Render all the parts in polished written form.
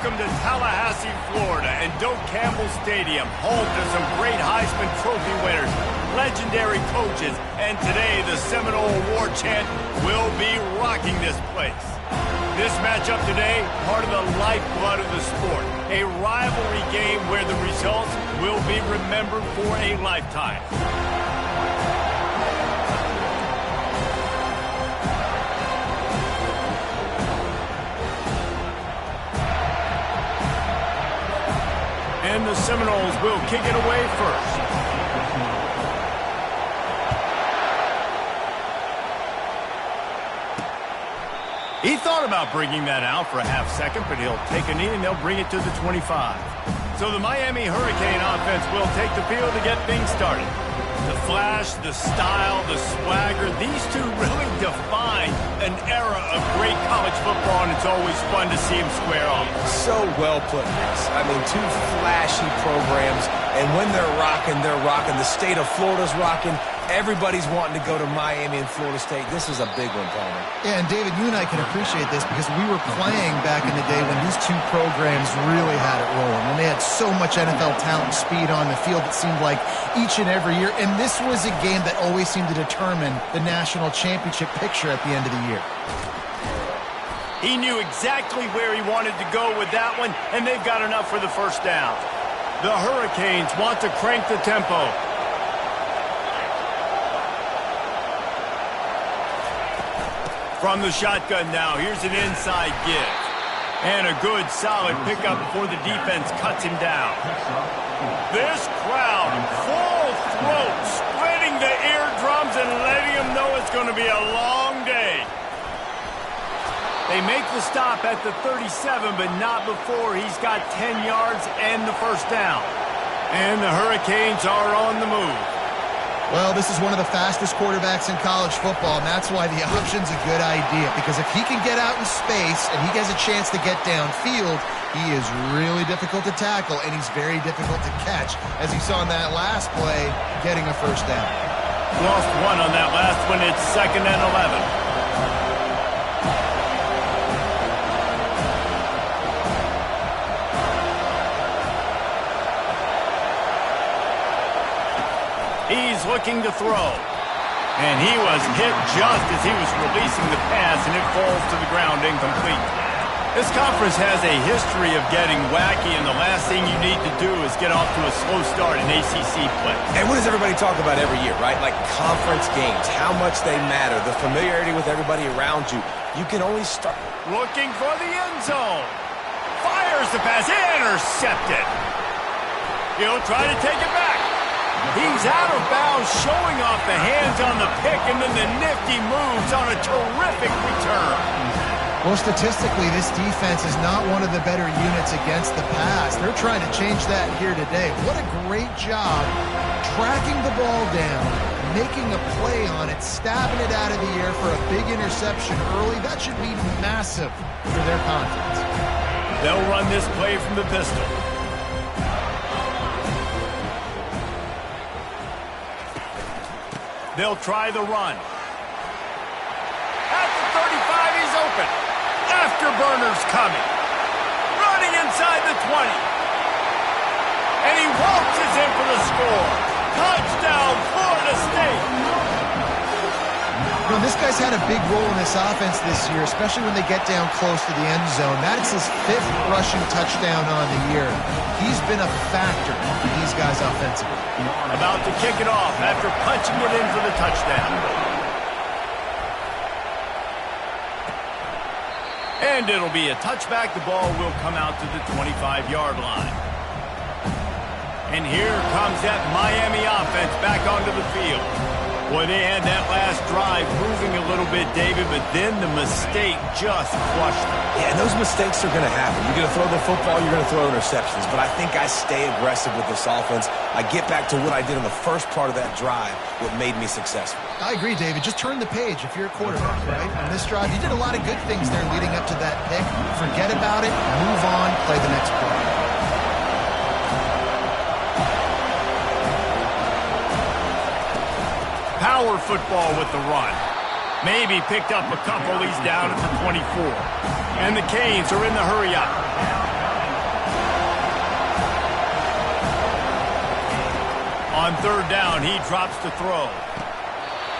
Welcome to Tallahassee, Florida, and Doak Campbell Stadium, home to some great Heisman Trophy winners, legendary coaches, and today the Seminole Award chant will be rocking this place. This matchup today, part of the lifeblood of the sport, a rivalry game where the results will be remembered for a lifetime. And the Seminoles will kick it away first. He thought about bringing that out for a half second, but he'll take a knee and they'll bring it to the 25. So the Miami Hurricane offense will take the field to get things started. The flash, the style, the swagger, these two really define an era of great college football, and it's always fun to see them square off. So well put, Chris. I mean, two flashy programs, and when they're rocking, they're rocking. The state of Florida's rocking. Everybody's wanting to go to Miami and Florida State. This is a big one, Palmer. Yeah, and David, you and I can appreciate this because we were playing back in the day when these two programs really had it rolling, when they had so much NFL talent and speed on the field, it seemed like each and every year. And this was a game that always seemed to determine the national championship picture at the end of the year. He knew exactly where he wanted to go with that one, and they've got enough for the first down. The Hurricanes want to crank the tempo. From the shotgun now, here's an inside give. And a good, solid pickup before the defense cuts him down. This crowd, full throat, spreading the eardrums and letting them know it's going to be a long day. They make the stop at the 37, but not before he's got 10 yards and the first down. And the Hurricanes are on the move. Well, this is one of the fastest quarterbacks in college football, and that's why the option's a good idea, because if he can get out in space and he has a chance to get downfield, he is really difficult to tackle, and he's very difficult to catch, as you saw in that last play, getting a first down. Lost one on that last one. It's 2nd and 11. He's looking to throw. And he was hit just as he was releasing the pass, and it falls to the ground incomplete. This conference has a history of getting wacky, and the last thing you need to do is get off to a slow start in ACC play. And what does everybody talk about every year, right? Like conference games, how much they matter, the familiarity with everybody around you. You can only start. Looking for the end zone. Fires the pass. Intercepted. He'll try to take it back. He's out of bounds, showing off the hands on the pick, and then the nifty moves on a terrific return. Well, statistically, this defense is not one of the better units against the pass. They're trying to change that here today. What a great job tracking the ball down, making a play on it, stabbing it out of the air for a big interception early. That should be massive for their confidence. They'll run this play from the pistol. They'll try the run. At the 35, he's open. Afterburner's coming. Running inside the 20. And he waltzes in for the score. Touchdown, Florida State. You know, this guy's had a big role in this offense this year, especially when they get down close to the end zone. That's his 5th rushing touchdown on the year. He's been a factor for these guys offensively. About to kick it off after punching it in for the touchdown. And it'll be a touchback. The ball will come out to the 25-yard line. And here comes that Miami offense back onto the field. Boy, they had that last drive moving a little bit, David, but then the mistake just crushed them. Yeah, and those mistakes are going to happen. You're going to throw the football, you're going to throw interceptions. But I think I stay aggressive with this offense. I get back to what I did in the first part of that drive, what made me successful. I agree, David. Just turn the page if you're a quarterback, right? On this drive, you did a lot of good things there leading up to that pick. Forget about it, move on, play the next play. Power football with the run. Maybe picked up a couple. He's down at the 24. And the Canes are in the hurry up. third down, he drops to throw.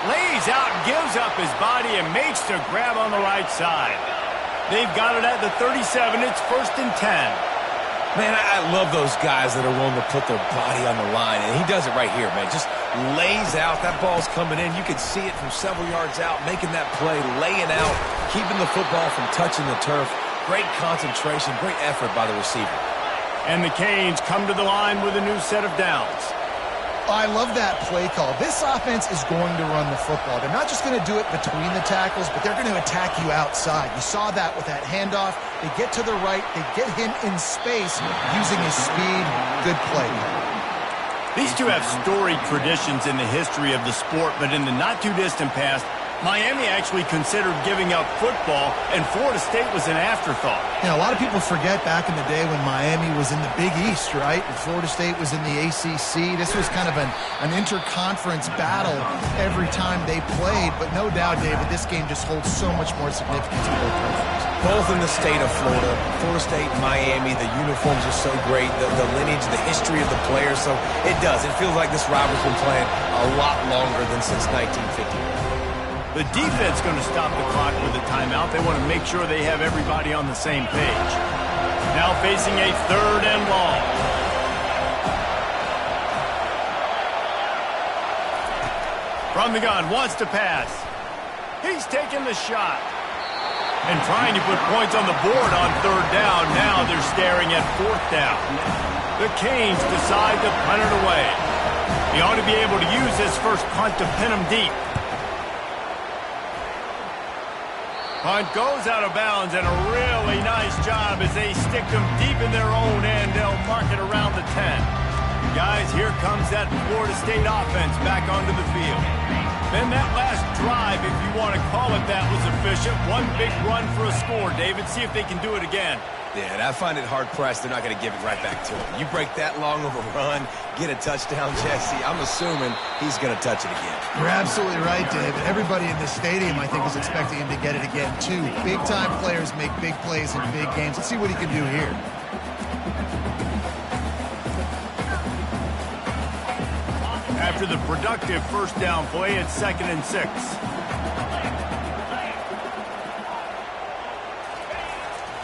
Lays out, gives up his body, and makes the grab on the right side. They've got it at the 37. It's 1st and 10. Man, I love those guys that are willing to put their body on the line, and he does it right here, man. Just lays out. That ball's coming in. You can see it from several yards out, making that play, laying out, keeping the football from touching the turf. Great concentration, great effort by the receiver. And the Canes come to the line with a new set of downs. I love that play call. This offense is going to run the football. They're not just going to do it between the tackles, but they're going to attack you outside. You saw that with that handoff. They get to the right. They get him in space using his speed. Good play. These two have storied traditions in the history of the sport, but in the not-too-distant past, Miami actually considered giving up football, and Florida State was an afterthought. You know, a lot of people forget back in the day when Miami was in the Big East, right? And Florida State was in the ACC. This was kind of an interconference battle every time they played. But no doubt, David, this game just holds so much more significance for both programs. Both in the state of Florida. Florida State, Miami, the uniforms are so great. The lineage, the history of the players. So it does. It feels like this rivalry's been playing a lot longer than since 1950. The defense going to stop the clock with a timeout. They want to make sure they have everybody on the same page. Now facing a 3rd and long. From the gun, wants to pass. He's taking the shot. And trying to put points on the board on 3rd down. Now they're staring at 4th down. The Canes decide to punt it away. He ought to be able to use this first punt to pin them deep. Punt goes out of bounds, and a really nice job as they stick them deep in their own end. They'll mark it around the 10. Guys, here comes that Florida State offense back onto the field. Then that last drive, if you want to call it that, was efficient. One big run for a score, David. See if they can do it again. Yeah, and I find it hard-pressed they're not going to give it right back to him. You break that long of a run, get a touchdown, Jesse, I'm assuming he's going to touch it again. You're absolutely right, David. Everybody in this stadium, I think, is expecting him to get it again, too. Big-time players make big plays in big games. Let's see what he can do here. After the productive first down play, it's 2nd and 6.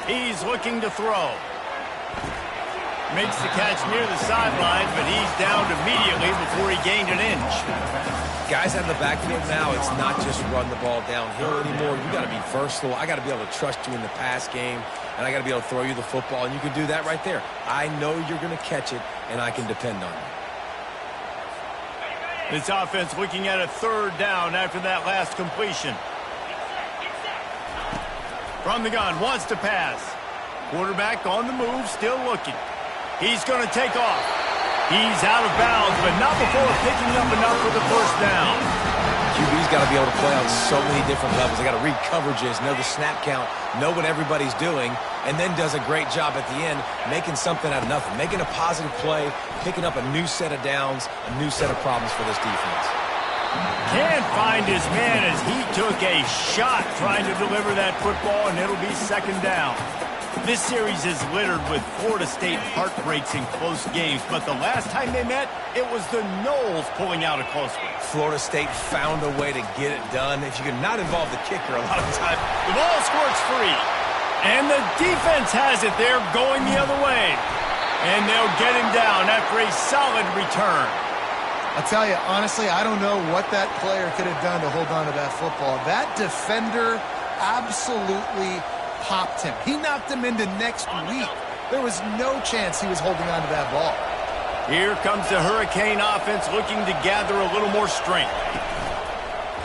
He's looking to throw. Makes the catch near the sideline, but he's downed immediately before he gained an inch. Guys out of the backfield now, it's not just run the ball downhill anymore. You got to be versatile. I got to be able to trust you in the pass game, and I got to be able to throw you the football, and you can do that right there. I know you're going to catch it, and I can depend on you. This offense looking at a 3rd down after that last completion. From the gun, wants to pass. Quarterback on the move, still looking. He's going to take off. He's out of bounds, but not before picking up enough for the first down. QB's got to be able to play on so many different levels. They got to read coverages, know the snap count, know what everybody's doing, and then does a great job at the end making something out of nothing, making a positive play, picking up a new set of downs, a new set of problems for this defense. Can't find his man as he took a shot trying to deliver that football, and it'll be 2nd down. This series is littered with Florida State heartbreaks in close games, but the last time they met, it was the Noles pulling out a close one. Florida State found a way to get it done. If you can not involve the kicker a lot of the time. The ball squirts free, and the defense has it there going the other way. And they'll get him down after a solid return. I'll tell you, honestly, I don't know what that player could have done to hold on to that football. That defender absolutely popped him. He knocked him into next week. There was no chance he was holding on to that ball. Here comes the Hurricane offense looking to gather a little more strength.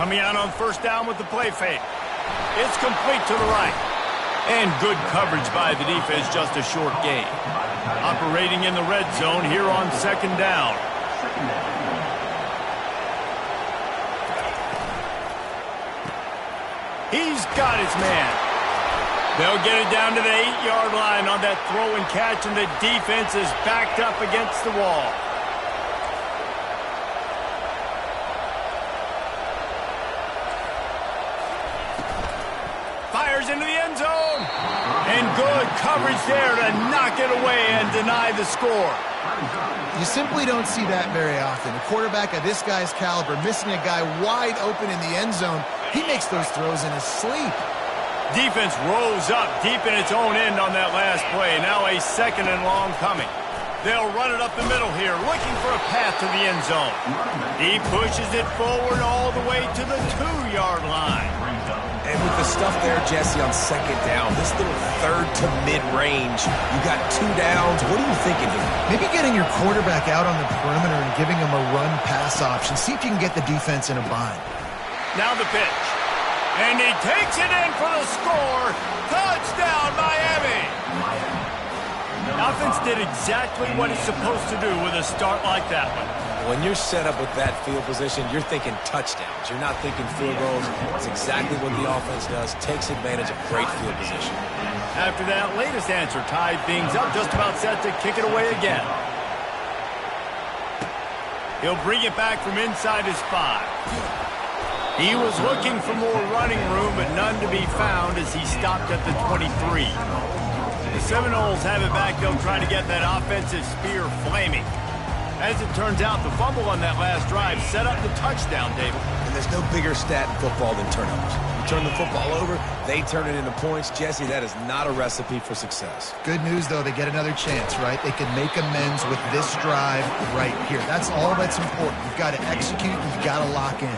Coming out on 1st down with the play fake. It's complete to the right. And good coverage by the defense, just a short gain. Operating in the red zone here on 2nd down. He's got his man. They'll get it down to the 8-yard line on that throw and catch, and the defense is backed up against the wall. Fires into the end zone. And good coverage there to knock it away, and and deny the score. You simply don't see that very often. A quarterback of this guy's caliber missing a guy wide open in the end zone. He makes those throws in his sleep. Defense rose up deep in its own end on that last play. Now a 2nd and long coming. They'll run it up the middle here, looking for a path to the end zone. He pushes it forward all the way to the 2-yard line. And with the stuff there, Jesse, on 2nd down, this little 3rd to mid-range, you got 2 downs. What are you thinking here? Maybe getting your quarterback out on the perimeter and giving him a run-pass option. See if you can get the defense in a bind. Now the pitch. And he takes it in for the score. Touchdown, Miami! Offense did exactly what it's supposed to do with a start like that one. When you're set up with that field position, you're thinking touchdowns. You're not thinking field goals. It's exactly what the offense does. Takes advantage of great field position. After that latest answer tied things up, just about set to kick it away again. He'll bring it back from inside his 5. He was looking for more running room, but none to be found as he stopped at the 23. The Seminoles have it back. They'll try to get that offensive spear flaming. As it turns out, the fumble on that last drive set up the touchdown, David. And there's no bigger stat in football than turnovers. You turn the football over, they turn it into points. Jesse, that is not a recipe for success. Good news, though, they get another chance, right? They can make amends with this drive right here. That's all that's important. You've got to execute, and you've got to lock in.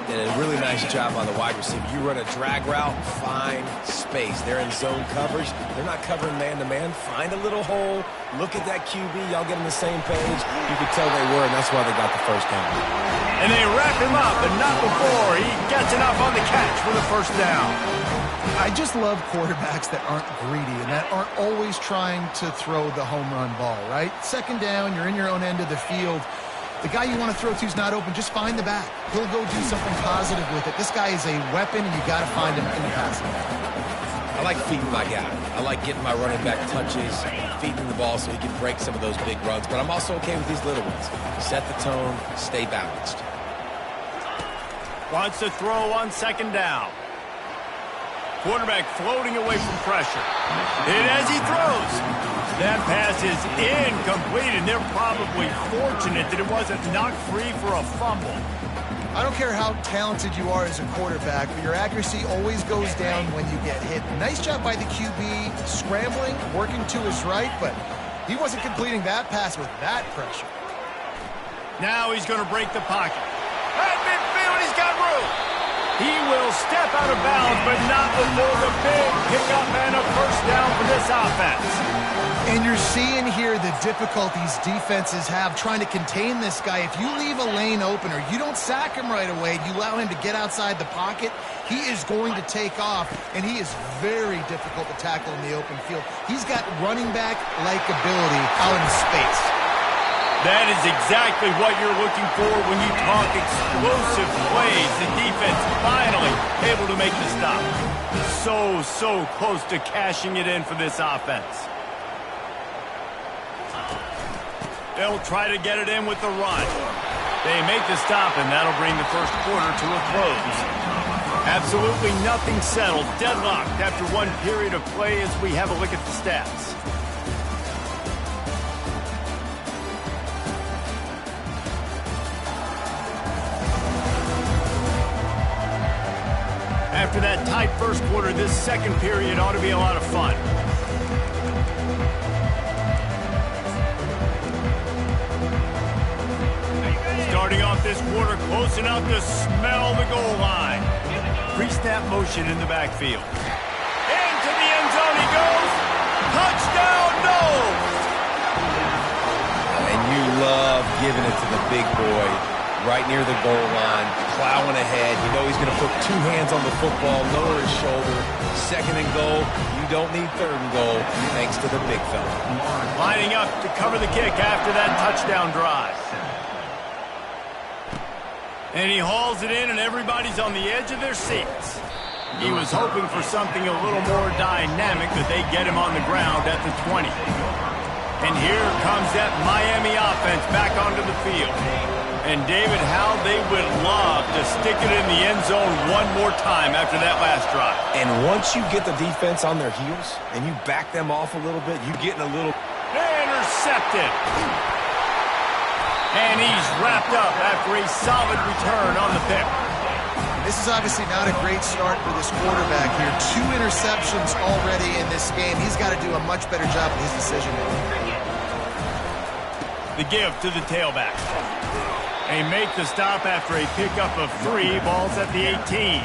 And a really nice job on the wide receiver. You run a drag route, find space. They're in zone coverage. They're not covering man-to-man. Find a little hole. Look at that QB. Y'all get on the same page. You could tell they were, and that's why they got the first down. And they wrap him up, but not before he gets enough on the catch for the first down. I just love quarterbacks that aren't greedy and that aren't always trying to throw the home run ball, right? 2nd down, you're in your own end of the field. The guy you want to throw to is not open. Just find the back. He'll go do something positive with it. This guy is a weapon, and you got to find him in the passing game. I like feeding my guy. I like getting my running back touches, feeding the ball so he can break some of those big runs. But I'm also okay with these little ones. Set the tone, stay balanced. Wants to throw on 2nd down. Quarterback floating away from pressure. And as he throws, that pass is incomplete, and they're probably fortunate that it wasn't knocked free for a fumble. I don't care how talented you are as a quarterback, but your accuracy always goes down when you get hit. Nice job by the QB scrambling, working to his right, but he wasn't completing that pass with that pressure. Now he's going to break the pocket. At midfield, he's got room. He will step out of bounds, but not before the big pickup and a first down for this offense. And you're seeing here the difficulties defenses have trying to contain this guy. If you leave a lane open or you don't sack him right away, you allow him to get outside the pocket, he is going to take off, and he is very difficult to tackle in the open field. He's got running back-like ability out in space. That is exactly what you're looking for when you talk explosive plays. The defense finally able to make the stop. So close to cashing it in for this offense. They'll try to get it in with the run. They make the stop, and that'll bring the first quarter to a close. Absolutely nothing settled. Deadlocked after one period of play as we have a look at the stats. After that tight first quarter, this second period ought to be a lot of fun. Starting off this quarter, close enough to smell the goal line. Pre-snap motion in the backfield. Into the end zone he goes. Touchdown, no! And you love giving it to the big boy right near the goal line, plowing ahead. You know he's going to put 2 hands on the football, lower his shoulder. 2nd and goal. You don't need 3rd and goal, thanks to the big fella. Lining up to cover the kick after that touchdown drive. And he hauls it in, and everybody's on the edge of their seats. He was hoping for something a little more dynamic, but they get him on the ground at the 20. And here comes that Miami offense back onto the field. And David, how they would love to stick it in the end zone one more time after that last drive. And once you get the defense on their heels and you back them off a little bit, you get in a little... Intercepted. And he's wrapped up after a solid return on the pick. This is obviously not a great start for this quarterback here. 2 interceptions already in this game. He's got to do a much better job with his decision-making. The give to the tailback. They make the stop after a pickup of 3 balls at the 18.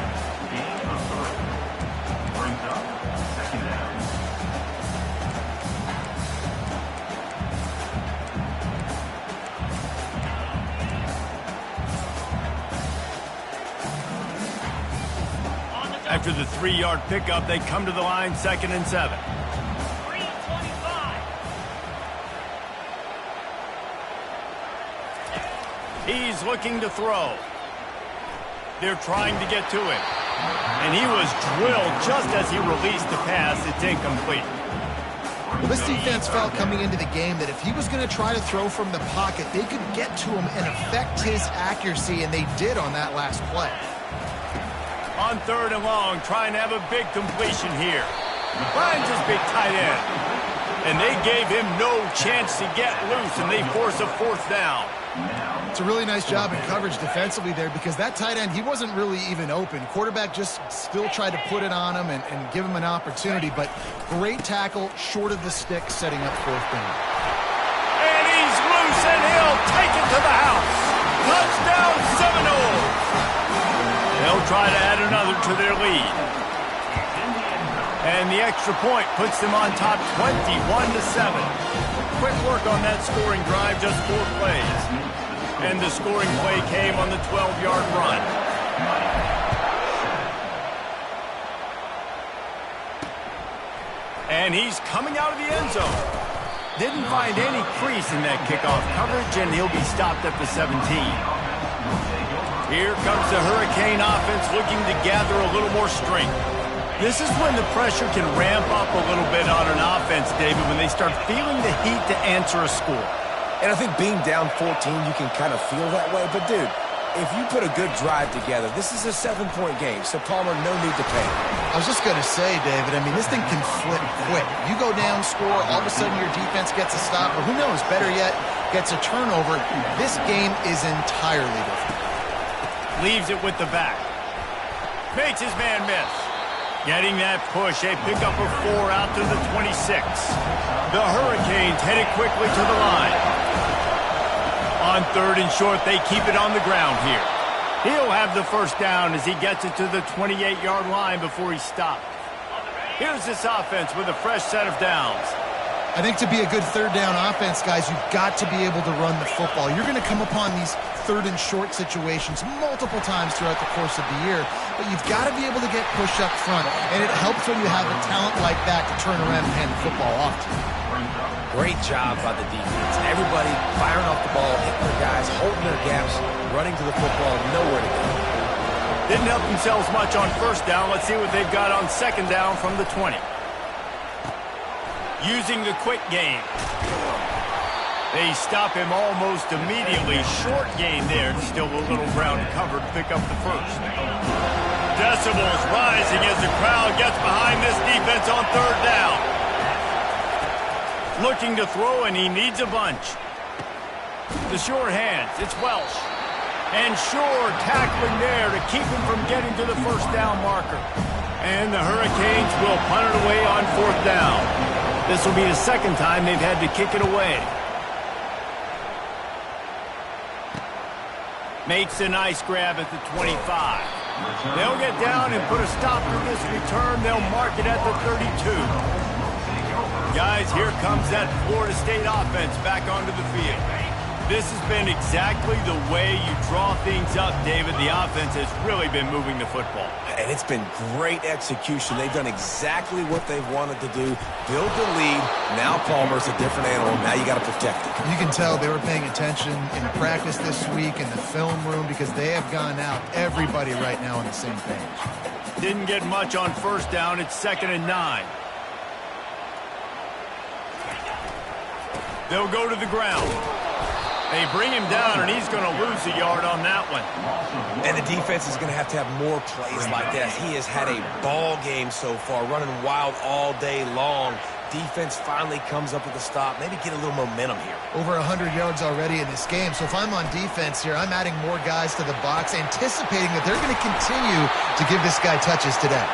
After the 3-yard pickup, they come to the line 2nd and 7. He's looking to throw. They're trying to get to him. And he was drilled just as he released the pass. It's incomplete. Well, this defense felt coming into the game that if he was going to try to throw from the pocket, they could get to him and affect his accuracy, and they did on that last play. On 3rd and long, trying to have a big completion here. Finds his big tight end. And they gave him no chance to get loose, and they force a 4th down. It's a really nice job in coverage defensively there because that tight end, he wasn't really even open. Quarterback just still tried to put it on him and give him an opportunity, but great tackle short of the stick, setting up 4th down. And he's loose, and he'll take it to the house. Touchdown Seminoles. They'll try to add another to their lead. And the extra point puts them on top 21-7. Quick work on that scoring drive, just 4 plays. And the scoring play came on the 12-yard run. And he's coming out of the end zone. Didn't find any crease in that kickoff coverage, and he'll be stopped at the 17. Here comes the Hurricane offense looking to gather a little more strength. This is when the pressure can ramp up a little bit on an offense, David, when they start feeling the heat to answer a score. And I think being down 14, you can kind of feel that way. But, dude, if you put a good drive together, this is a 7-point game, so Palmer, no need to panic. I was just going to say, David, I mean, this thing can flip quick. You go down, score, all of a sudden your defense gets a stop, or who knows, better yet, gets a turnover. This game is entirely different. Leaves it with the back. Makes his man miss. Getting that push, a pickup of 4 out to the 26. The Hurricanes headed quickly to the line. On 3rd and short, they keep it on the ground here. He'll have the 1st down as he gets it to the 28-yard line before he's stopped. Here's this offense with a fresh set of downs. I think to be a good 3rd down offense, guys, you've got to be able to run the football. You're going to come upon these 3rd and short situations multiple times throughout the course of the year, but you've got to be able to get push up front, and it helps when you have a talent like that to turn around and hand the football off to. Great job by the defense. Everybody firing off the ball, hitting their guys, holding their gaps, running to the football, nowhere to go. Didn't help themselves much on 1st down. Let's see what they've got on 2nd down from the 20. Using the quick game. They stop him almost immediately. Short gain there. Still a little ground covered. Pick up the 1st. Decibels rising as the crowd gets behind this defense on 3rd down. Looking to throw, and he needs a bunch. The sure hands. It's Welsh. And Shore tackling there to keep him from getting to the 1st down marker. And the Hurricanes will punt it away on 4th down. This will be the 2nd time they've had to kick it away. Makes a nice grab at the 25. They'll get down and put a stop to this return. They'll mark it at the 32. Guys, here comes that Florida State offense back onto the field. This has been exactly the way you draw things up, David. The offense has really been moving the football. And it's been great execution. They've done exactly what they've wanted to do. Build the lead. Now Palmer's a different animal. Now you got to protect it. You can tell they were paying attention in practice this week in the film room because they have gone out. Everybody right now on the same page. Didn't get much on 1st down. It's 2nd and 9. They'll go to the ground. They bring him down, and he's going to lose a yard on that one. And the defense is going to have more plays like that. He has had a ball game so far, running wild all day long. defense finally comes up with a stop, maybe get a little momentum here. Over 100 yards already in this game. So if I'm on defense here, I'm adding more guys to the box, anticipating that they're going to continue to give this guy touches today.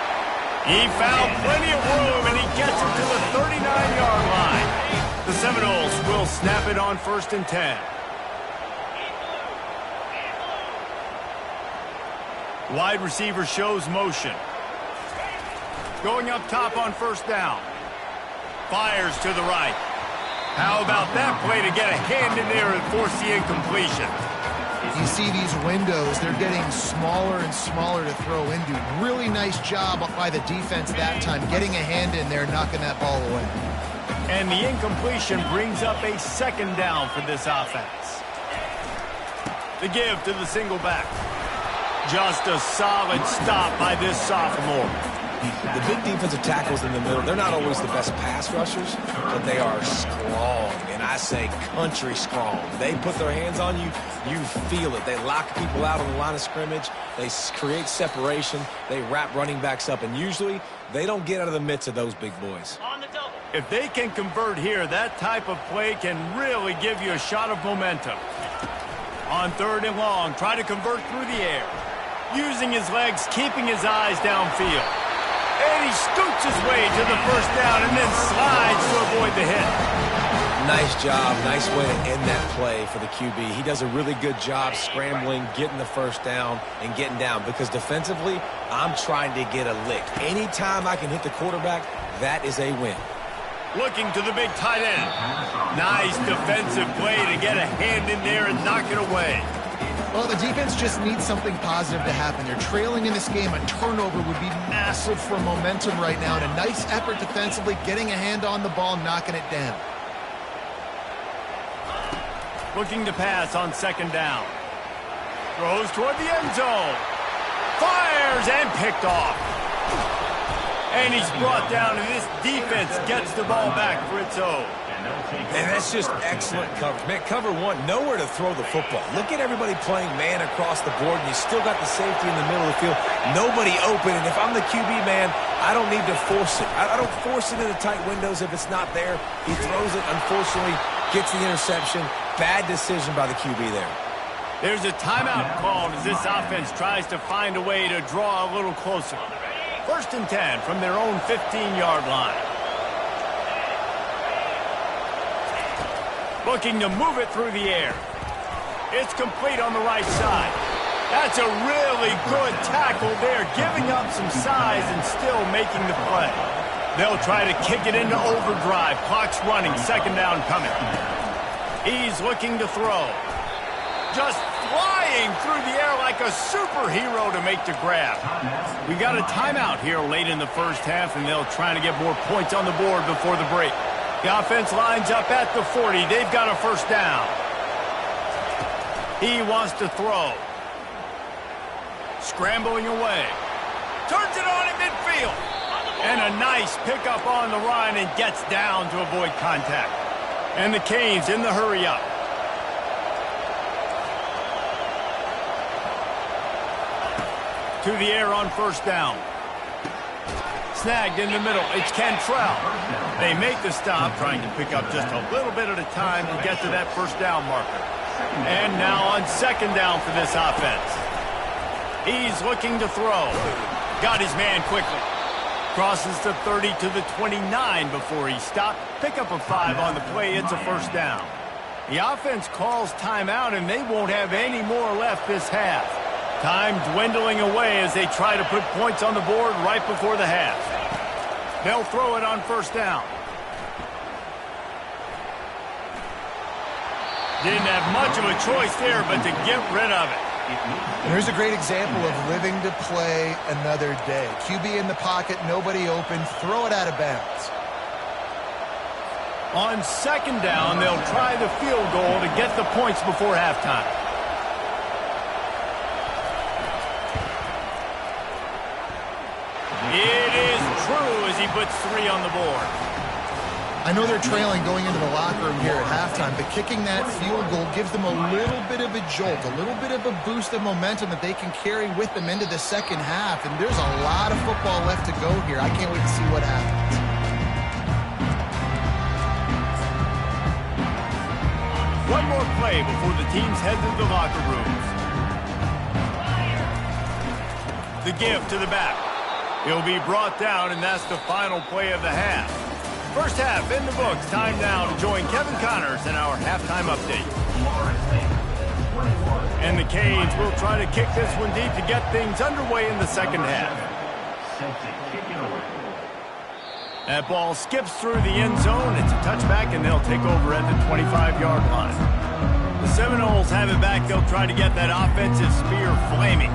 He found plenty of room, and he gets him to the 39-yard line. The Seminoles will snap it on 1st and 10. Wide receiver shows motion. Going up top on 1st down. Fires to the right. How about that play to get a hand in there and force the incompletion? You see these windows, they're getting smaller and smaller to throw into. Really nice job by the defense that time, getting a hand in there, knocking that ball away. And the incompletion brings up a 2nd down for this offense. The give to the single back. Just a solid stop by this sophomore. The big defensive tackles in the middle, they're not always the best pass rushers, but they are strong, and I say country strong. They put their hands on you, you feel it. They lock people out on the line of scrimmage. They create separation. They wrap running backs up, and usually they don't get out of the midst of those big boys. If they can convert here, that type of play can really give you a shot of momentum. On 3rd and long, try to convert through the air. Using his legs, keeping his eyes downfield. And he scoots his way to the 1st down and then slides to avoid the hit. Nice job. Nice way to end that play for the QB. He does a really good job scrambling, getting the 1st down, and getting down. Because defensively, I'm trying to get a lick. Anytime I can hit the quarterback, that is a win. Looking to the big tight end. Nice defensive play to get a hand in there and knock it away. Well, the defense just needs something positive to happen. They're trailing in this game. A turnover would be massive for momentum right now. And a nice effort defensively, getting a hand on the ball, knocking it down. Looking to pass on 2nd down. Throws toward the end zone. Fires and picked off. And he's brought down, and this defense gets the ball back for its own. And that's just excellent coverage. Man, cover one, nowhere to throw the football. Look at everybody playing man across the board, and you still got the safety in the middle of the field. Nobody open, and if I'm the QB, man, I don't need to force it. I don't force it into tight windows if it's not there. He throws it, unfortunately, gets the interception. Bad decision by the QB there. There's a timeout called as this offense tries to find a way to draw a little closer. 1st and 10 from their own 15-yard line. Looking to move it through the air. It's complete on the right side. That's a really good tackle there, giving up some size and still making the play. They'll try to kick it into overdrive. Clock's running, 2nd down coming. He's looking to throw. Just flying through the air like a superhero to make the grab. We got a timeout here late in the 1st half, and they'll try to get more points on the board before the break. The offense lines up at the 40. They've got a 1st down. He wants to throw. Scrambling away. Turns it on in midfield. And a nice pickup on the run and gets down to avoid contact. And the Canes in the hurry up. To the air on 1st down. Snagged in the middle. It's Cantrell. They make the stop, trying to pick up just a little bit at a time to get to that 1st down marker. And now on 2nd down for this offense. He's looking to throw. Got his man quickly. Crosses the 30 to the 29 before he stopped. Pick up a 5 on the play. It's a 1st down. The offense calls timeout, and they won't have any more left this half. Time dwindling away as they try to put points on the board right before the half. They'll throw it on 1st down. Didn't have much of a choice there but to get rid of it. And here's a great example of living to play another day. QB in the pocket, nobody open, throw it out of bounds. On 2nd down, they'll try the field goal to get the points before halftime. It is true as he puts 3 on the board. I know they're trailing going into the locker room here at halftime, but kicking that field goal gives them a little bit of a jolt, a little bit of a boost of momentum that they can carry with them into the 2nd half. And there's a lot of football left to go here. I can't wait to see what happens. One more play before the teams head to the locker rooms. The give to the back. He'll be brought down, and that's the final play of the half. First half in the books. Time now to join Kevin Connors in our halftime update. And the Canes will try to kick this one deep to get things underway in the second half. That ball skips through the end zone. It's a touchback, and they'll take over at the 25-yard line. The Seminoles have it back. They'll try to get that offensive spear flaming.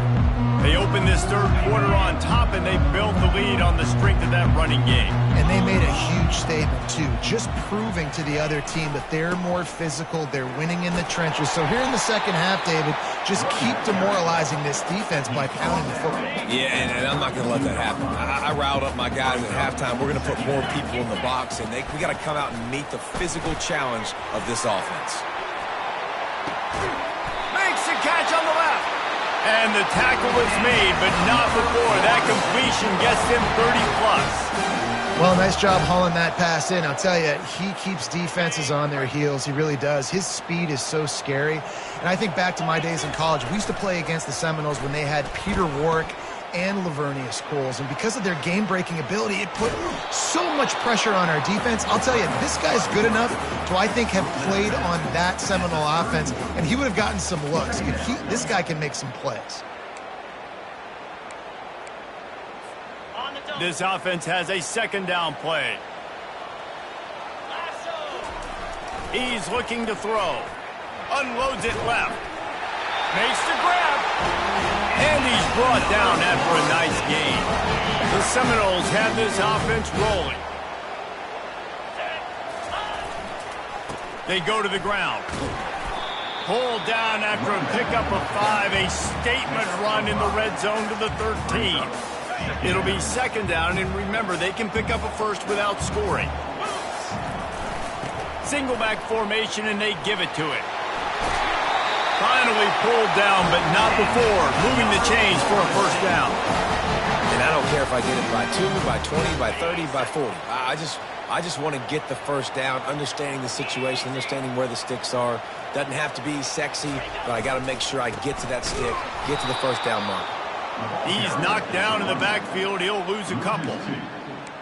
They open this third quarter on top, and they built the lead on the strength of that running game. And they made a huge statement, too, just proving to the other team that they're more physical, they're winning in the trenches. So here in the second half, David, just keep demoralizing this defense by pounding the football. Yeah, and I'm not going to let that happen. I riled up my guys at halftime. We're going to put more people in the box, and we got to come out and meet the physical challenge of this offense. Makes the catch on the left. And the tackle is made, but not before that completion gets him 30+. Well, nice job hauling that pass in. I'll tell you, he keeps defenses on their heels. He really does. His speed is so scary. And I think back to my days in college. We used to play against the Seminoles when they had Peter Warrick and Lavernius Coles. And because of their game-breaking ability, it put so much pressure on our defense. I'll tell you, this guy's good enough to, I think, have played on that Seminole offense, and he would have gotten some looks. This guy can make some plays. This offense has a second down play. He's looking to throw. Unloads it left. Makes the grab. And he's brought down after a nice gain. The Seminoles have this offense rolling. They go to the ground. Pulled down after a pickup of 5. A statement run in the red zone to the 13. It'll be second down, and remember, they can pick up a first without scoring. Single back formation, and they give it to it. Finally pulled down, but not before moving the chains for a first down. And I don't care if I get it by 2, by 20, by 30, by 40. I just want to get the first down, understanding the situation, understanding where the sticks are. Doesn't have to be sexy, but I got to make sure I get to that stick, get to the first down mark. He's knocked down in the backfield. He'll lose a couple.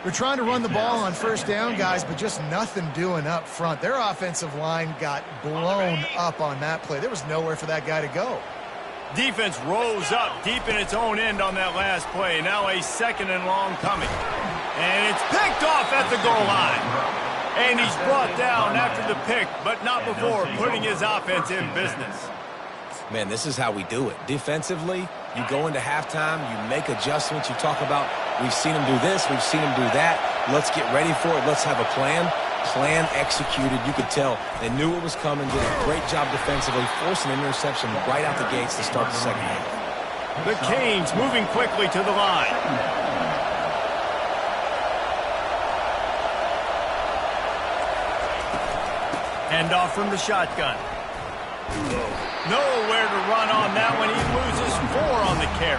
They're trying to run the ball on first down, guys, but just nothing doing up front. Their offensive line got blown up on that play. There was nowhere for that guy to go. Defense rose up deep in its own end on that last play. Now a second and long coming. And it's picked off at the goal line. And he's brought down after the pick, but not before putting his offense in business. Man, this is how we do it. Defensively, you go into halftime, you make adjustments, you talk about, we've seen him do this, we've seen him do that, let's get ready for it, let's have a plan. Plan executed. You could tell they knew it was coming, did a great job defensively, forcing an interception right out the gates to start the second half. The Canes moving quickly to the line. Hand off from the shotgun. Nowhere to run on that one. He loses 4 on the carry.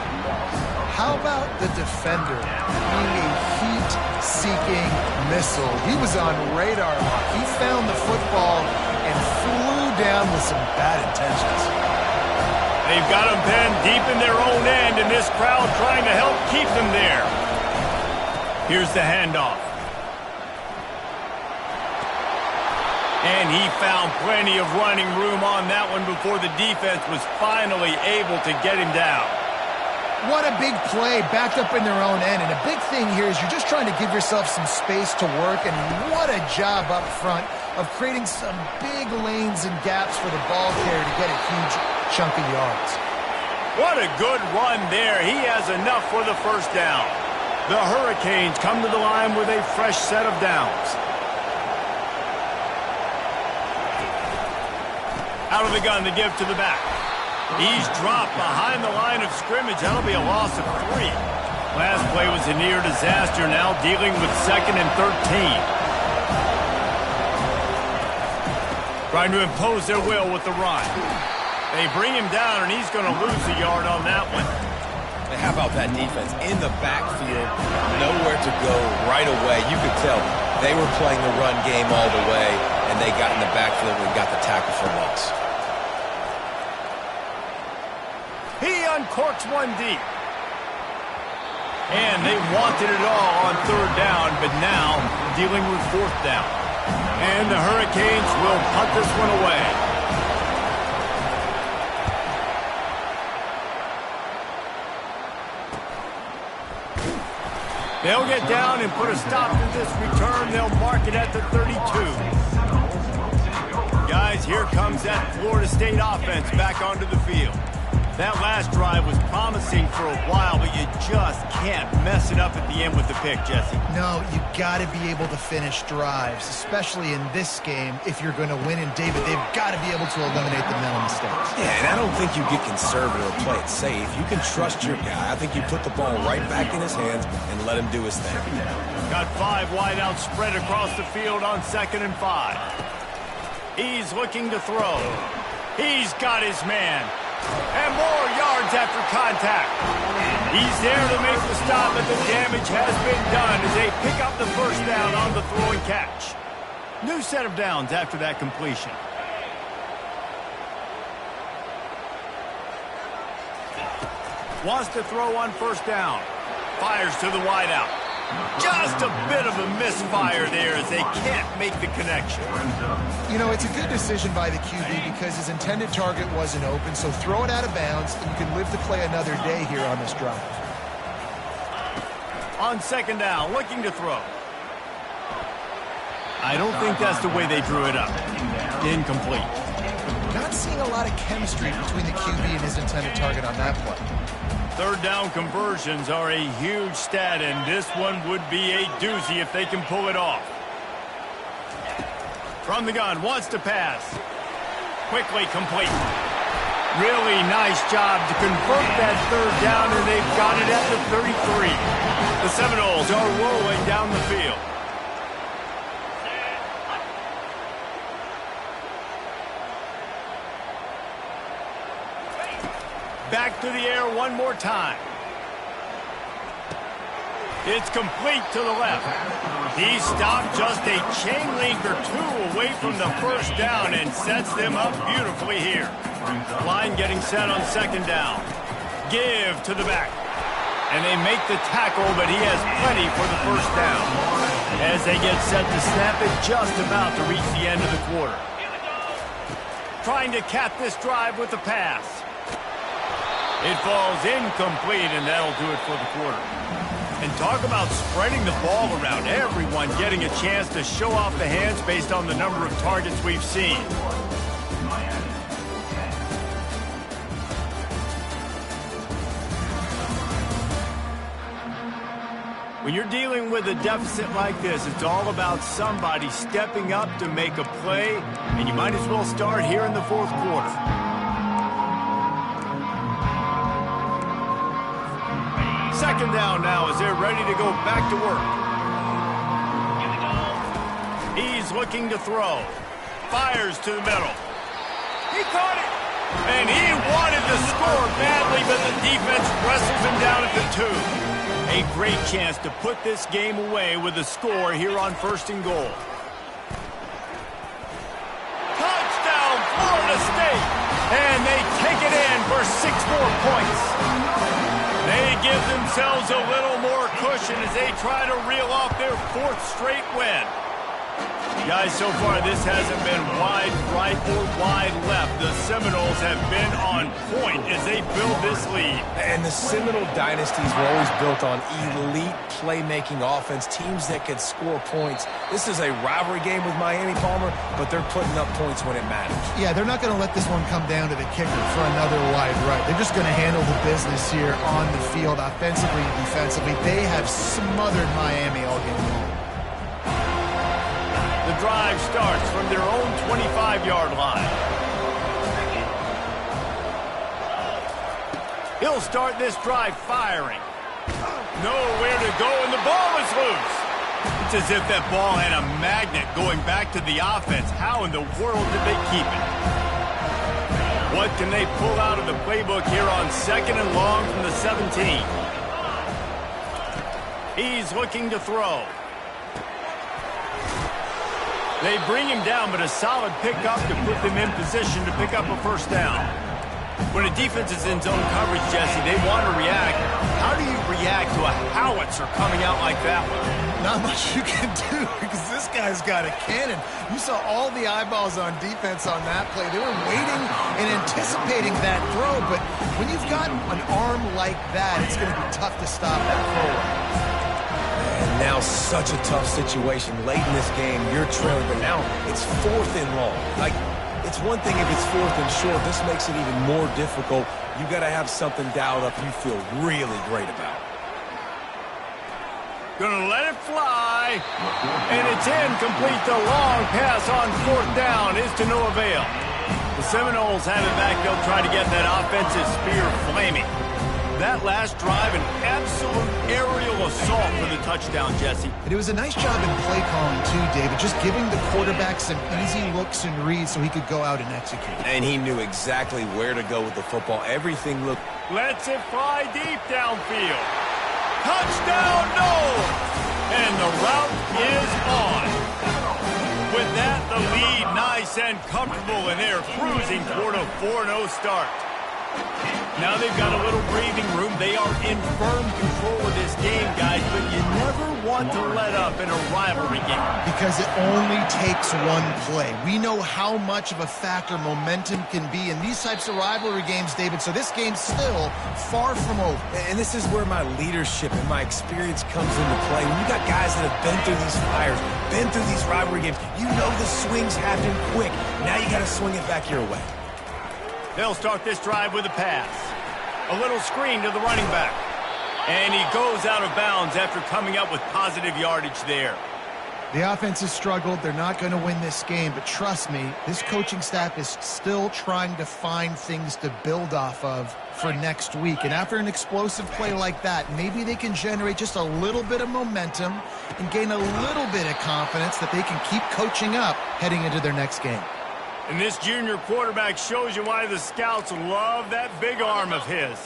How about the defender being a heat-seeking missile? He was on radar lock. He found the football and flew down with some bad intentions. They've got him pinned deep in their own end, and this crowd trying to help keep them there. Here's the handoff. And he found plenty of running room on that one before the defense was finally able to get him down. What a big play, backed up in their own end. And a big thing here is you're just trying to give yourself some space to work. And what a job up front of creating some big lanes and gaps for the ball carrier to get a huge chunk of yards. What a good run there. He has enough for the first down. The Hurricanes come to the line with a fresh set of downs. Out of the gun to give to the back. He's dropped behind the line of scrimmage. That'll be a loss of 3. Last play was a near disaster. Now dealing with 2nd and 13. Trying to impose their will with the run. They bring him down, and he's going to lose a yard on that one. How about that defense in the backfield? Nowhere to go right away. You could tell They were playing the run game all the way, and they got in the backfield and got the tackle for loss. He uncorks one deep. And they wanted it all on third down, but now dealing with fourth down. And the Hurricanes will punt this one away. They'll get down and put a stop to this return. They'll mark it at the 32. Guys, here comes that Florida State offense back onto the field. That last drive was promising for a while, but you just can't mess it up at the end with the pick, Jesse. No, you got to be able to finish drives, especially in this game. If you're going to win, and David, they've got to be able to eliminate the mental mistakes. Yeah, and I don't think you get conservative or play it safe. You can trust your guy. I think you put the ball right back in his hands and let him do his thing. Got 5 wide out spread across the field on 2nd and 5. He's looking to throw. He's got his man. And more yards after contact. He's there to make the stop, but the damage has been done as they pick up the first down on the throw and catch. New set of downs after that completion. Wants to throw on first down. Fires to the wide out. Just a bit of a misfire there as they can't make the connection. You know, it's a good decision by the QB because his intended target wasn't open, so throw it out of bounds, and you can live to play another day here on this drive. On 2nd down, looking to throw. I don't think that's the way they drew it up. Incomplete. Not seeing a lot of chemistry between the QB and his intended target on that play. 3rd down conversions are a huge stat, and this one would be a doozy if they can pull it off. From the gun, wants to pass. Quickly complete. Really nice job to convert that 3rd down, and they've got it at the 33. The Seminoles are rolling down the field. Back to the air one more time. It's complete to the left. He stopped just a chain link or 2 away from the first down and sets them up beautifully here. Line getting set on 2nd down. Give to the back. And they make the tackle, but he has plenty for the first down. As they get set to snap it, just about to reach the end of the quarter. Trying to cap this drive with a pass. It falls incomplete, and that'll do it for the quarter. And talk about spreading the ball around. Everyone getting a chance to show off the hands based on the number of targets we've seen. When you're dealing with a deficit like this, it's all about somebody stepping up to make a play, and you might as well start here in the 4th quarter. Second down now as they're ready to go back to work. He's looking to throw. Fires to the middle. He caught it. And he wanted to score badly, but the defense wrestles him down at the 2. A great chance to put this game away with a score here on 1st and goal. Touchdown, Florida State. And they take it in for 6 more points. They give themselves a little more cushion as they try to reel off their 4th straight win. Guys, so far this hasn't been wide right or wide left. The Seminoles have been on point as they build this lead. And the Seminole dynasties were always built on elite playmaking offense, teams that could score points. This is a rivalry game with Miami, Palmer, but they're putting up points when it matters. Yeah, they're not going to let this one come down to the kicker for another wide right. They're just going to handle the business here on the field, offensively and defensively. They have smothered Miami all game long. The drive starts from their own 25-yard line. He'll start this drive firing. Nowhere to go, and the ball is loose. It's as if that ball had a magnet going back to the offense. How in the world did they keep it? What can they pull out of the playbook here on 2nd and long from the 17? He's looking to throw. They bring him down, but a solid pickup to put them in position to pick up a first down. When a defense is in zone coverage, Jesse, they want to react. How do you react to a howitzer coming out like that one? Not much you can do because this guy's got a cannon. You saw all the eyeballs on defense on that play. They were waiting and anticipating that throw, but when you've got an arm like that, it's going to be tough to stop that throw. And now such a tough situation. Late in this game, you're trailing, but now it's 4th and long. Like, it's one thing if it's 4th and short. This makes it even more difficult. You got to have something dialed up you feel really great about. Gonna let it fly. And it's incomplete. The long pass on 4th down is to no avail. The Seminoles have it back. They'll try to get that offensive spear flaming. That last drive, an absolute aerial assault for the touchdown, Jesse. And it was a nice job in play calling, too, David, just giving the quarterback some easy looks and reads so he could go out and execute. And he knew exactly where to go with the football. Everything looked... Lets it fly deep downfield. Touchdown, no! And the route is on. With that, the lead nice and comfortable, and they're cruising toward a 4-0 start. Now they've got a little breathing room. They are in firm control of this game, guys, but you never want to let up in a rivalry game. Because it only takes one play. We know how much of a factor momentum can be in these types of rivalry games, David, so this game's still far from over. And this is where my leadership and my experience comes into play. When you got guys that have been through these fires, been through these rivalry games, you know the swings happen quick. Now you got to swing it back your way. They'll start this drive with a pass. A little screen to the running back. And he goes out of bounds after coming up with positive yardage there. The offense has struggled. They're not going to win this game, but trust me, this coaching staff is still trying to find things to build off of for next week. And after an explosive play like that, maybe they can generate just a little bit of momentum and gain a little bit of confidence that they can keep coaching up heading into their next game. And this junior quarterback shows you why the scouts love that big arm of his.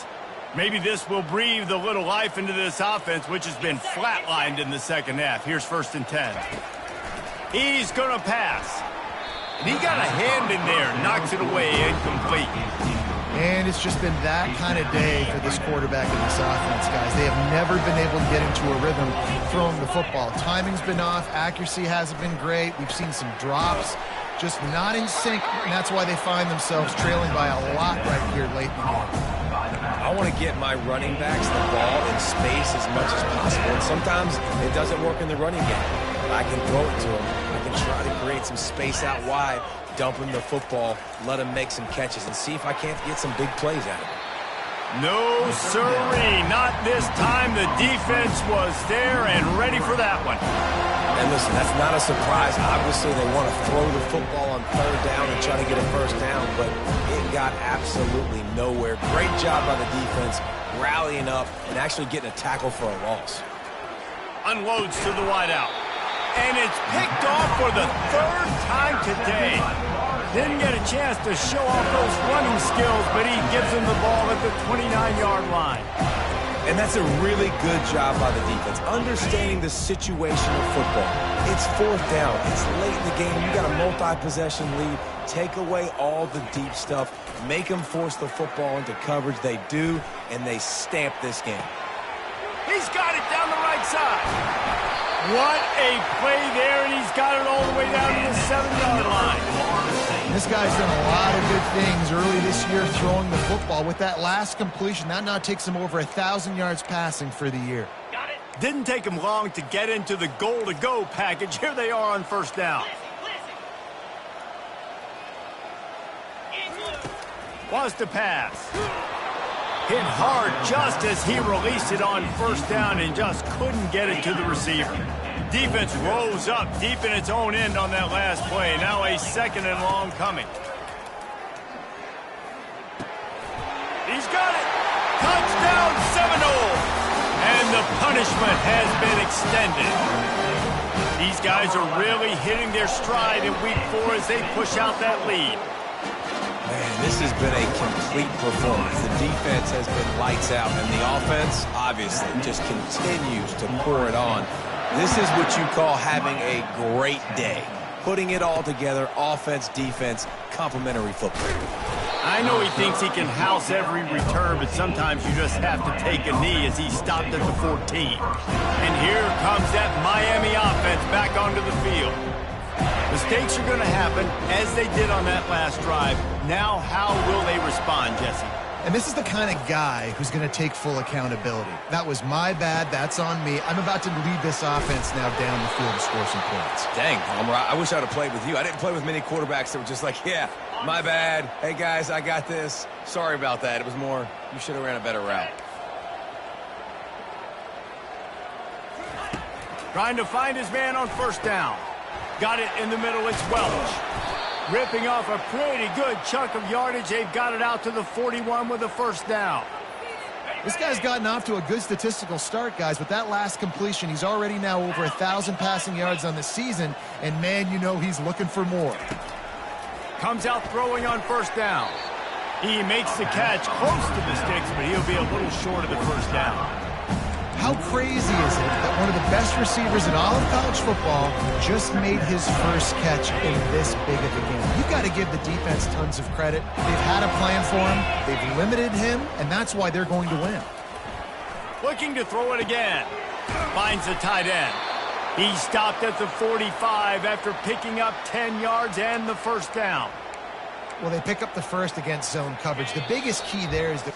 Maybe this will breathe a little life into this offense, which has been flatlined in the second half. Here's 1st and 10. He's going to pass. And he got a hand in there, knocks it away, incomplete. And it's just been that kind of day for this quarterback and this offense, guys. They have never been able to get into a rhythm throwing the football. Timing's been off. Accuracy hasn't been great. We've seen some drops. Just not in sync, and that's why they find themselves trailing by a lot right here late in the game. I want to get my running backs the ball in space as much as possible, and sometimes it doesn't work in the running game. But I can throw it to them. I can try to create some space out wide, dump him the football, let him make some catches, and see if I can't get some big plays out of him. No, sirree, not this time. The defense was there and ready for that one. And listen, that's not a surprise. Obviously, they want to throw the football on 3rd down and try to get a first down, but it got absolutely nowhere. Great job by the defense, rallying up and actually getting a tackle for a loss. Unloads to the wideout. And it's picked off for the 3rd time today. Didn't get a chance to show off those running skills, but he gives him the ball at the 29-yard line. And that's a really good job by the defense, understanding the situation of football. It's 4th down. It's late in the game. You got a multi-possession lead. Take away all the deep stuff. Make them force the football into coverage. They do, and they stamp this game. He's got it down the right side. What a play there, and he's got it all the way down to the 7-yard line. This guy's done a lot of good things early this year throwing the football. With that last completion, that now takes him over 1,000 yards passing for the year. Didn't take him long to get into the goal-to-go package. Here they are on 1st down. Wants to pass. Hit hard just as he released it on 1st down and just couldn't get it to the receiver. Defense rose up deep in its own end on that last play. Now a 2nd and long coming. He's got it. Touchdown Seminoles. And the punishment has been extended. These guys are really hitting their stride in week 4 as they push out that lead. Man, this has been a complete performance. The defense has been lights out, and the offense, obviously, just continues to pour it on. This is what you call having a great day. putting it all together, offense, defense, complementary football. I know he thinks he can house every return, but sometimes you just have to take a knee as he stopped at the 14. And here comes that Miami offense back onto the field. Mistakes are going to happen, as they did on that last drive. Now, how will they respond, Jesse? And this is the kind of guy who's going to take full accountability. That was my bad. That's on me. I'm about to lead this offense now down the field to score some points. Dang, Palmer, I wish I would have played with you. I didn't play with many quarterbacks that were just like, yeah, my bad. Hey, guys, I got this. Sorry about that. It was more, you should have ran a better route. Trying to find his man on first down. Got it in the middle. It's Welch. Ripping off a pretty good chunk of yardage. They've got it out to the 41 with a first down. This guy's gotten off to a good statistical start, guys. With that last completion, he's already now over 1,000 passing yards on the season. And, man, you know he's looking for more. Comes out throwing on first down. He makes the catch close to the sticks, but he'll be a little short of the first down. How crazy is it that one of the best receivers in all of college football just made his first catch in this big of a game? You've got to give the defense tons of credit. They've had a plan for him. They've limited him, and that's why they're going to win. Looking to throw it again. Finds the tight end. He stopped at the 45 after picking up 10 yards and the first down. Well, they pick up the first against zone coverage. The biggest key there is that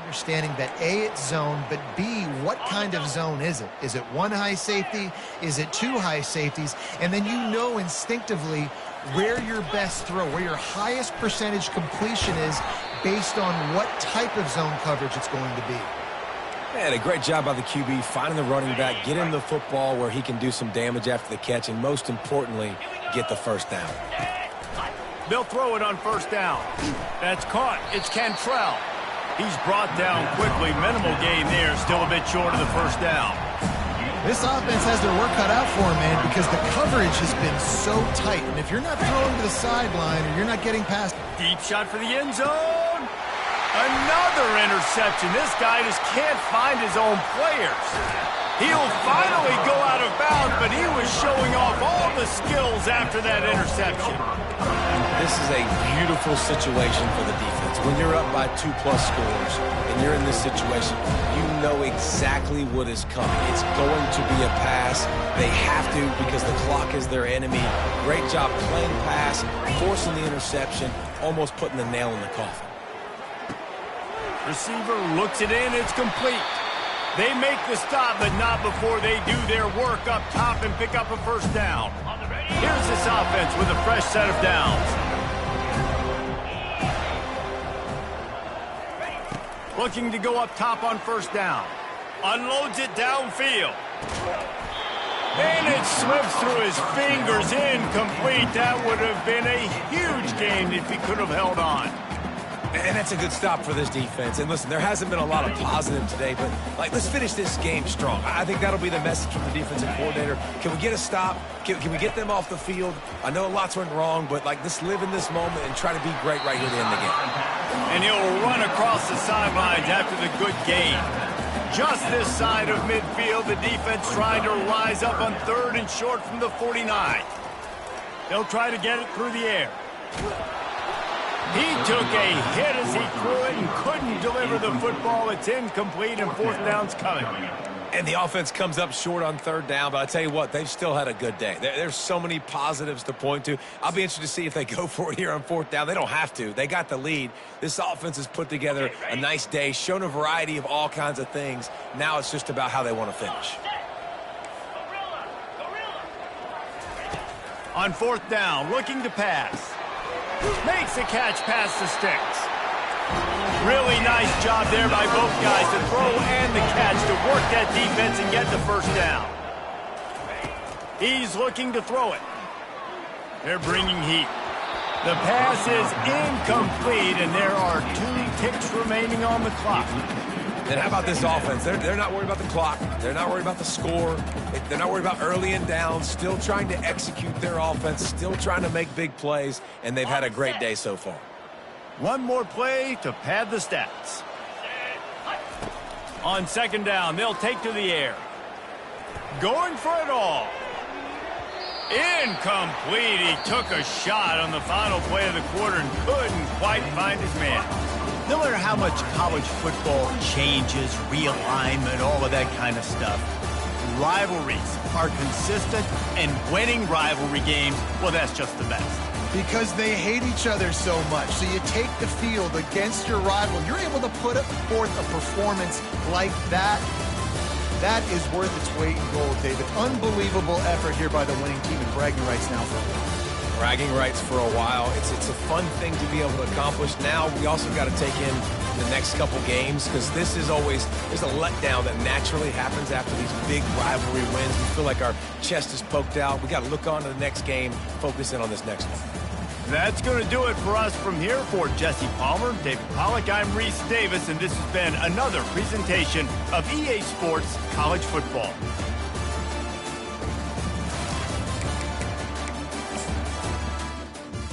understanding that A, it's zone, but B, what kind of zone is it? Is it one high safety? Is it two high safeties? And then you know instinctively where your best throw, where your highest percentage completion is based on what type of zone coverage it's going to be. Man, a great job by the QB, finding the running back, get him the football where he can do some damage after the catch, and most importantly, get the first down. They'll throw it on first down. That's caught. It's Cantrell. He's brought down quickly. Minimal gain there. Still a bit short of the first down. This offense has their work cut out for them, man, because the coverage has been so tight. And if you're not throwing to the sideline or you're not getting past... Deep shot for the end zone. Another interception. This guy just can't find his own players. He'll finally go out of bounds, but he was showing off all the skills after that interception. This is a beautiful situation for the defense. When you're up by 2+ scores and you're in this situation, you know exactly what is coming. It's going to be a pass. They have to because the clock is their enemy. Great job playing pass, forcing the interception, almost putting the nail in the coffin. Receiver looks it in. It's complete. They make the stop, but not before they do their work up top and pick up a first down. Here's this offense with a fresh set of downs. Looking to go up top on first down. Unloads it downfield. And it slips through his fingers. Incomplete. That would have been a huge gain if he could have held on. And that's a good stop for this defense. And listen, there hasn't been a lot of positive today, but let's finish this game strong. I think that'll be the message from the defensive coordinator. Can we get a stop? Can we get them off the field? I know lots went wrong, but let's live in this moment and try to be great right here to end the game. And he'll run across the sidelines after the good gain. Just this side of midfield, the defense trying to rise up on third and short from the 49. They'll try to get it through the air. He took a hit as he threw it and couldn't deliver the football. It's incomplete and fourth down's coming. And the offense comes up short on third down, but I tell you what, they've still had a good day. There's so many positives to point to. I'll be interested to see if they go for it here on fourth down. They don't have to. They got the lead. This offense has put together a nice day, shown a variety of all kinds of things. Now it's just about how they want to finish. On fourth down, looking to pass. Makes the catch past the sticks. Really nice job there by both guys to throw and the catch to work that defense and get the first down. He's looking to throw it. They're bringing heat. The pass is incomplete, and there are 2 ticks remaining on the clock. And how about this offense? They're not worried about the clock. They're not worried about the score. They're not worried about early and down. Still trying to execute their offense. Still trying to make big plays. And they've had a great day so far. One more play to pad the stats. On second down, they'll take to the air. Going for it all. Incomplete. He took a shot on the final play of the quarter and couldn't quite find his man. No matter how much college football changes, realignment, all of that kind of stuff, rivalries are consistent, and winning rivalry games, well, that's just the best. Because they hate each other so much. So you take the field against your rival. You're able to put forth a performance like that. That is worth its weight in gold, David. Unbelievable effort here by the winning team, and bragging rights now for a while. Bragging rights for a while. It's a fun thing to be able to accomplish. Now we also got to take in the next couple games, because this is always, there's a letdown that naturally happens after these big rivalry wins. We feel like our chest is poked out. We got to look on to the next game, focus in on this next one. That's going to do it for us from here. For Jesse Palmer, David Pollack, I'm Reese Davis, and this has been another presentation of EA Sports College Football.